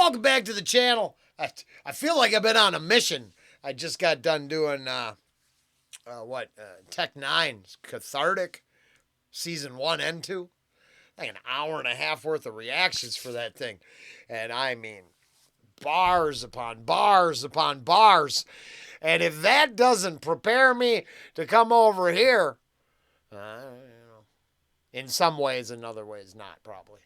welcome back to the channel. I feel like I've been on a mission. I just got done doing, Tech 9, Cathartic, Season 1 and 2. Like an hour and a half worth of reactions for that thing. And I mean, bars upon bars upon bars. And if that doesn't prepare me to come over here, in some ways, in other ways not, probably.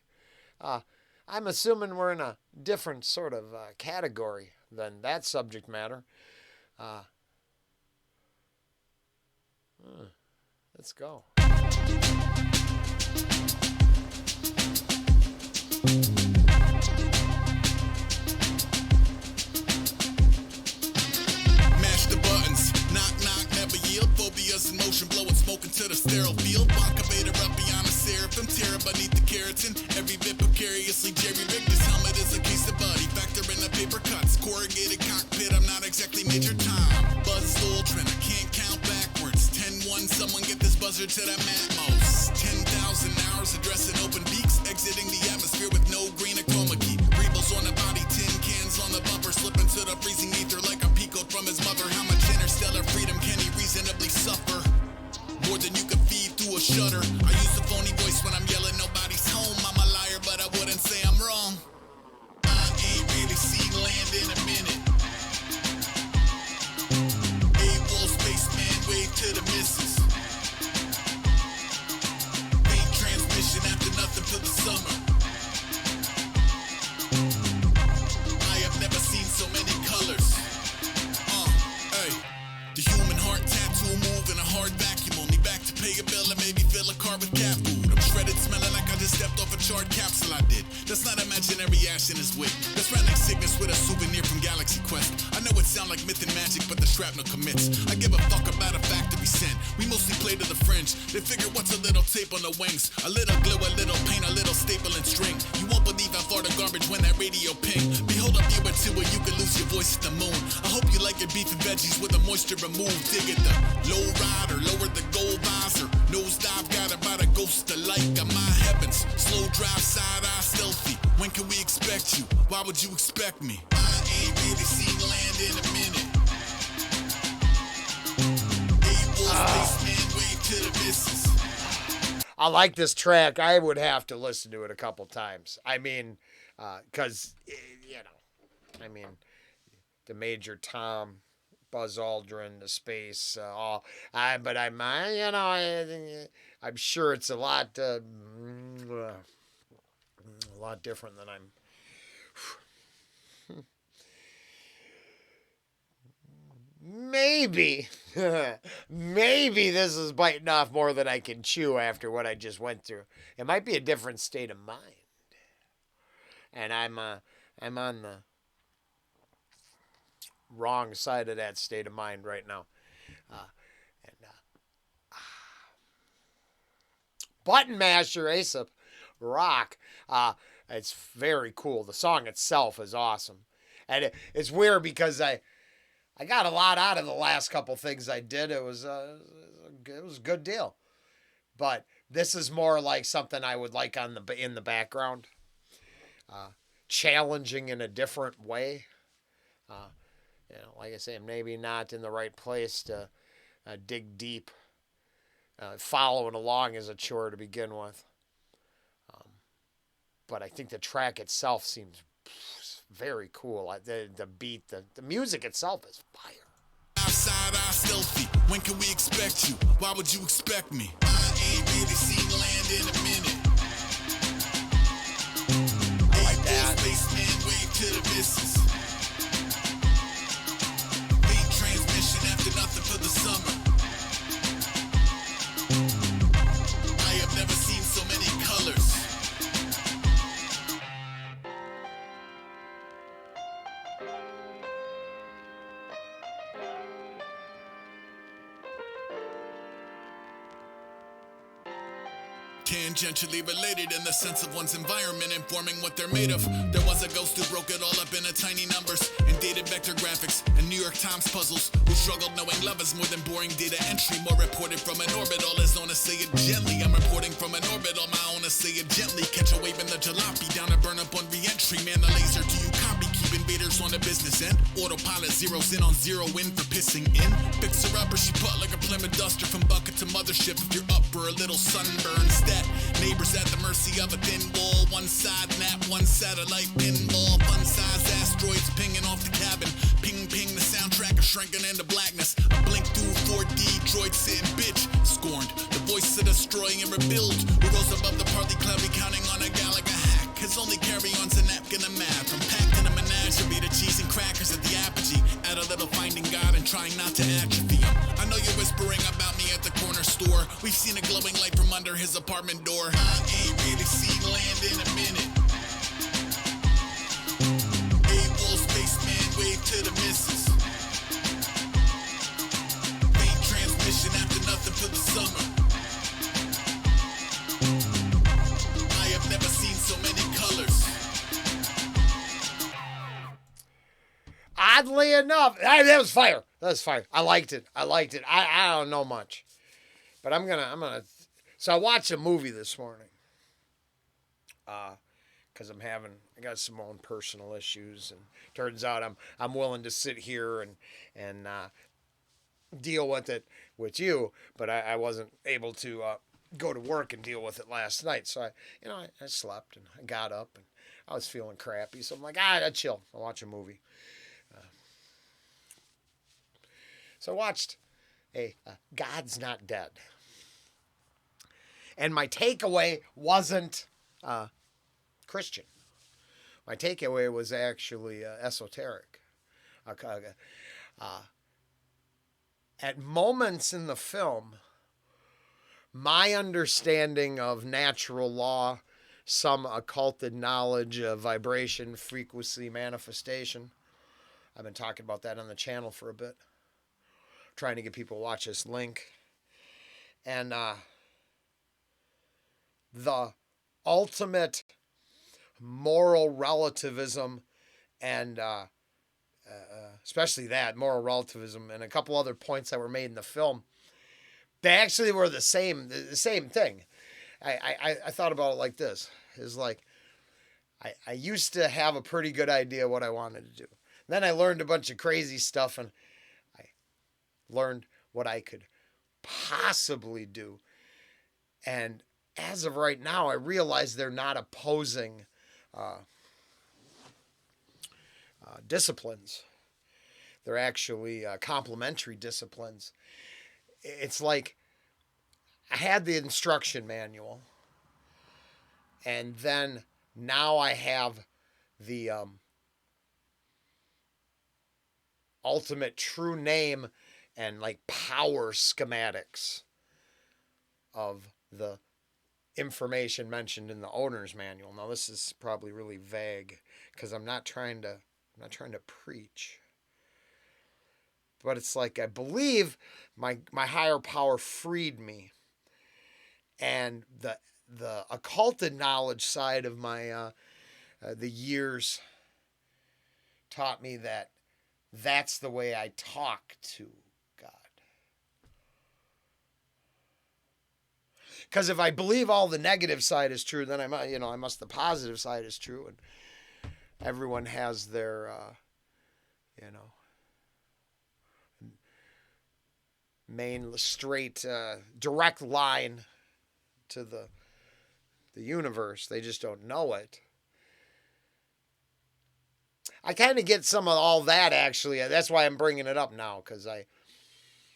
I'm assuming we're in a different sort of category than that subject matter. Let's go. Mash the buttons, knock knock, never yield. Phobias in motion, blowing smoke into the sterile field. Vodka Vader up beyond a seraphim, terror beneath the keratin. Every bit precariously jerry-rigged. This helmet is a case of buddy. Factor in the paper cuts, corrugated cockpit. I'm not exactly Major Tom. Buzz Aldrin, I can't count backwards. 10-1, someone get this buzzer to the Matmos. 10,000 hours addressing open beaks, exiting the atmosphere with no green or chroma key. Rebels on the body, tin cans on the bumper, slipping to the freezing ether like a peacoat from his mother. How much interstellar freedom can he reasonably suffer? More than you can feed through a shutter. I use a phony voice when I'm yelling nobody's home. I'm a liar, but I wouldn't say I'm wrong. I ain't really seen land in a minute. A-Wall spaceman, wave to the missus. Faint transmission after nothing for the summer. I have never seen so many colors. Hey. The human heart tattoo move in a hard vacuum. Only back to pay a bill and maybe fill a car with cat food. I'm shredded, smelling like I just stepped off a charred capsule. I did. That's not imaginary ash in his wig. That's random sickness with a souvenir from Galaxy Quest. I know it sound like myth and magic, but the shrapnel commits. I give a fuck about a factory scent. We mostly play to the fringe. They figure what's a little tape on the wings. A little glue, a little paint, a little staple and string. You won't believe how far the garbage when that radio ping. Behold up you two where you can lose your voice at the moon. I hope you like your beef and veggies with the moisture removed. Dig it the low rider, lower the gold visor. Nose dive, got about a ghost of light. Got my heavens, slow drive, side eye, stealthy. When can we expect you? Why would you expect me? I ain't really seen land in a minute. A-Wall spaceman, wave to the missus. I like this track. I would have to listen to it a couple times. I mean, because, the Major Tom, Buzz Aldrin, the space, but I'm sure it's a lot different than I'm. Maybe this is biting off more than I can chew after what I just went through. It might be a different state of mind, and I'm on the wrong side of that state of mind right now. Button Masher, Aesop, rock. It's very cool. The song itself is awesome, and it's weird because I got a lot out of the last couple things I did. It was a good deal, but this is more like something I would like in the background, challenging in a different way. Like I say, maybe not in the right place to dig deep. Following along is a chore to begin with. But I think the track itself seems very cool. The beat, the music itself is fire. Outside eye stealthy. When can we expect you? Why would you expect me? I ain't really seen land in a minute. I like that. Spaceman, wave to the missus. Faint transmission after nothing for the summer. I have never seen so many colors. Tangentially related in the sense of one's environment informing what they're made of. There was a ghost who broke it all up into tiny numbers and dated vector graphics and New York Times puzzles, who struggled knowing love is more than boring data entry. More reported from an orbit, all is known to say it gently. I'm reporting from an orbit, all my own to say it gently. Catch a wave in the jalopy, down to burn up on re-entry. Man, the laser, do you copy? invaders on the business end. Autopilot zeroes in on zero in for pissing in. Fix her up or she put like a Plymouth Duster from bucket to mothership. If you're up for a little sunburn stat, neighbors at the mercy of a thin wall. One side nap, one satellite pinball. Fun-sized asteroids pinging off the cabin. Ping ping the soundtrack of shrinking into blackness. I blink through 4D droid sitting bitch. Scorned, the voice of destroying and rebuild. Who rose above the partly cloudy counting on a Galaga hack. His only carry-on's a napkin of math. I'm packed in a menagerie, the cheese and crackers at the apogee. Add a little finding God and trying not to atrophy him. I know you're whispering about me at the corner store. We've seen a glowing light from under his apartment door. I ain't really seen land in a minute. A-Wall spaceman, wave to the missus. Faint transmission after nothing for the summer. I have never seen so many colors. Oddly enough, that was fire. That was fire. I liked it. I don't know much, but I'm gonna. So I watched a movie this morning. Because I got some own personal issues, and turns out I'm willing to sit here and deal with it with you, but I wasn't able to go to work and deal with it last night. So I slept and I got up and I was feeling crappy, so I'm like, I'll chill. I'll watch a movie. So I watched God's Not Dead. And my takeaway wasn't Christian. My takeaway was actually esoteric. At moments in the film, my understanding of natural law, some occulted knowledge of vibration, frequency, manifestation, I've been talking about that on the channel for a bit, trying to get people to watch this link. And the ultimate moral relativism and especially that moral relativism and a couple other points that were made in the film, they actually were the same thing. I thought about it like this. It's like I used to have a pretty good idea what I wanted to do. Then I learned a bunch of crazy stuff, and I learned what I could possibly do. And as of right now, I realize they're not opposing disciplines. They're actually complementary disciplines. It's like I had the instruction manual, and then now I have the ultimate true name and like power schematics of the information mentioned in the owner's manual. Now this is probably really vague because I'm not trying to preach. But it's like I believe my higher power freed me, and the occulted knowledge side of my the years taught me that that's the way I talk to God. Because if I believe all the negative side is true, then I must the positive side is true, and everyone has their main straight direct line to the universe. They just don't know it. I kind of get some of all that, actually. That's why I'm bringing it up now, because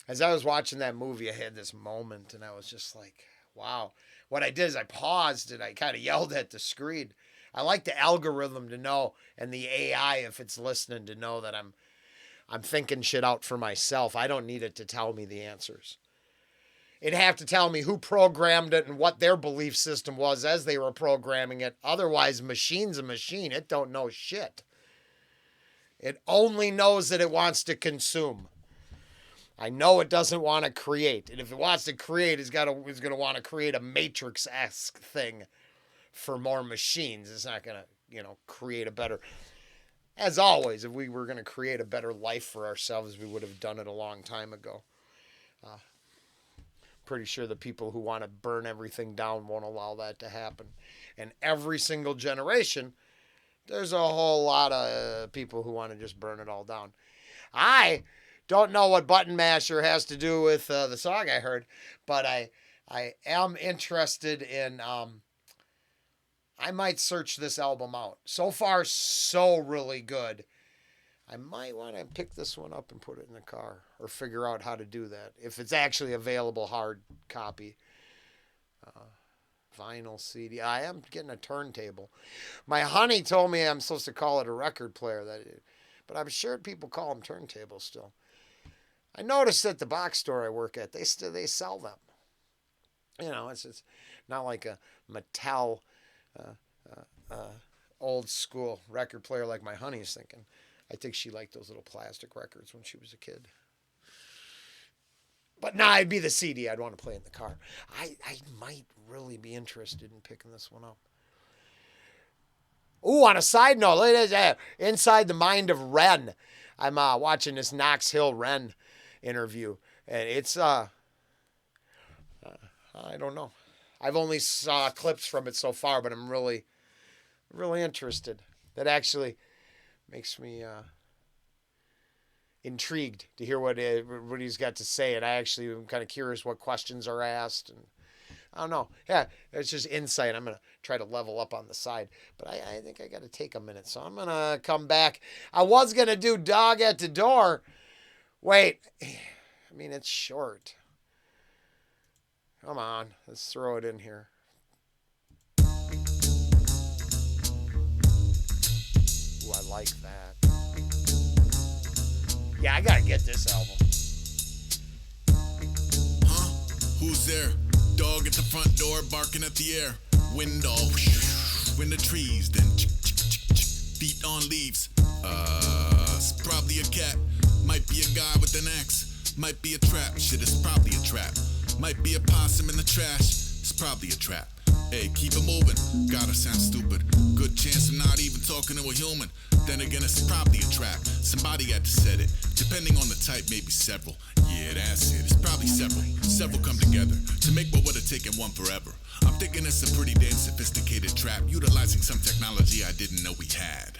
as I was watching that movie, I had this moment, and I was just like, wow. What I did is I paused, and I kind of yelled at the screen. I like the algorithm to know, and the AI, if it's listening, to know that I'm thinking shit out for myself. I don't need it to tell me the answers. It'd have to tell me who programmed it and what their belief system was as they were programming it. Otherwise, machine's a machine. It don't know shit. It only knows that it wants to consume. I know it doesn't want to create. And if it wants to create, it's going to want to create a Matrix-esque thing for more machines. It's not going to, create a better... As always, if we were going to create a better life for ourselves, we would have done it a long time ago. Pretty sure the people who want to burn everything down won't allow that to happen. And every single generation, there's a whole lot of people who want to just burn it all down. I don't know what Button Masher has to do with the song I heard, but I am interested in. I might search this album out. So far, so really good. I might want to pick this one up and put it in the car or figure out how to do that. If it's actually available hard copy. Vinyl CD. I am getting a turntable. My honey told me I'm supposed to call it a record player, but I'm sure people call them turntables still. I noticed at the box store I work at, they sell them. You know, it's not like a Mattel old school record player like my honey's thinking. I think she liked those little plastic records when she was a kid. But nah, it'd be the CD I'd want to play in the car. I might really be interested in picking this one up. Ooh, on a side note, look at this, Inside the Mind of Ren. I'm watching this Knox Hill Ren interview, and it's I don't know. I've only saw clips from it so far, but I'm really interested. That actually makes me intrigued to hear what he's got to say, and I actually am kind of curious what questions are asked, and I don't know. Yeah, it's just insight. I'm gonna try to level up on the side, but I think I got to take a minute, so I'm gonna come back. I was gonna do Dog at the Door. Wait, I mean it's short. Come on, let's throw it in here. Ooh, I like that. Yeah, I gotta get this album. Huh? Who's there? Dog at the front door barking at the air. Wind all in the trees, then feet on leaves. It's probably a cat. Might be a guy with an axe. Might be a trap. Shit, it's probably a trap. Might be a possum in the trash. It's probably a trap. Hey, keep it moving. Gotta sound stupid. Good chance I'm not even talking to a human. Then again, it's probably a trap. Somebody had to set it. Depending on the type, maybe several. Yeah, that's it. It's probably several. Several come together to make what would have taken one forever. I'm thinking it's a pretty damn sophisticated trap, utilizing some technology I didn't know we had.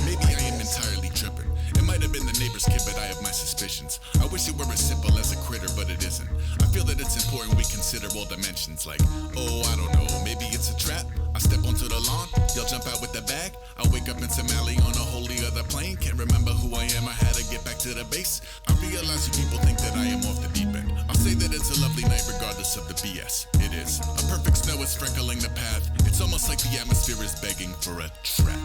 Maybe I am entirely tripping. It might have been the neighbor's kid, but I have my suspicions. I wish it were as simple as a critter, but it isn't. I feel that it's important we consider all dimensions, like, oh, I don't know, maybe it's a trap. I step onto the lawn, y'all jump out with the bag. I wake up in some alley on a wholly other plane. Can't remember who I am, I had to get back to the base. I realize you people think that I am off the deep end. I'll say that it's a lovely night regardless of the BS. It is. A perfect snow is sprinkling the path. It's almost like the atmosphere is begging for a trap.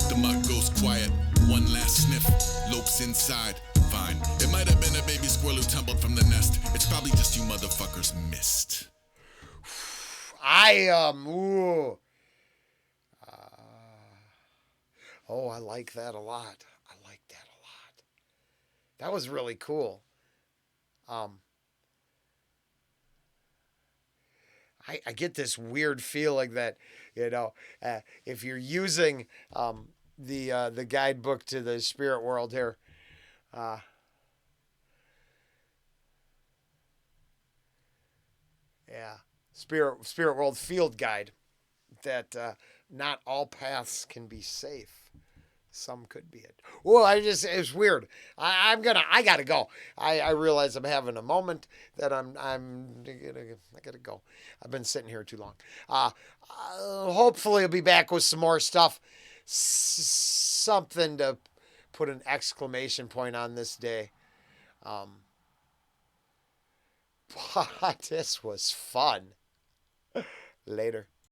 The mud goes quiet, one last sniff, lopes inside, fine. It might have been a baby squirrel who tumbled from the nest. It's probably just you motherfuckers missed. Ooh. Oh, I like that a lot. I like that a lot. That was really cool. I get this weird feeling that, if you're using the guidebook to the spirit world here, yeah, spirit world field guide, that not all paths can be safe. Some could be it. Well, it's weird. I gotta go. I realize I'm having a moment that I gotta go. I've been sitting here too long. Hopefully I'll be back with some more stuff. Something to put an exclamation point on this day. But this was fun. Later.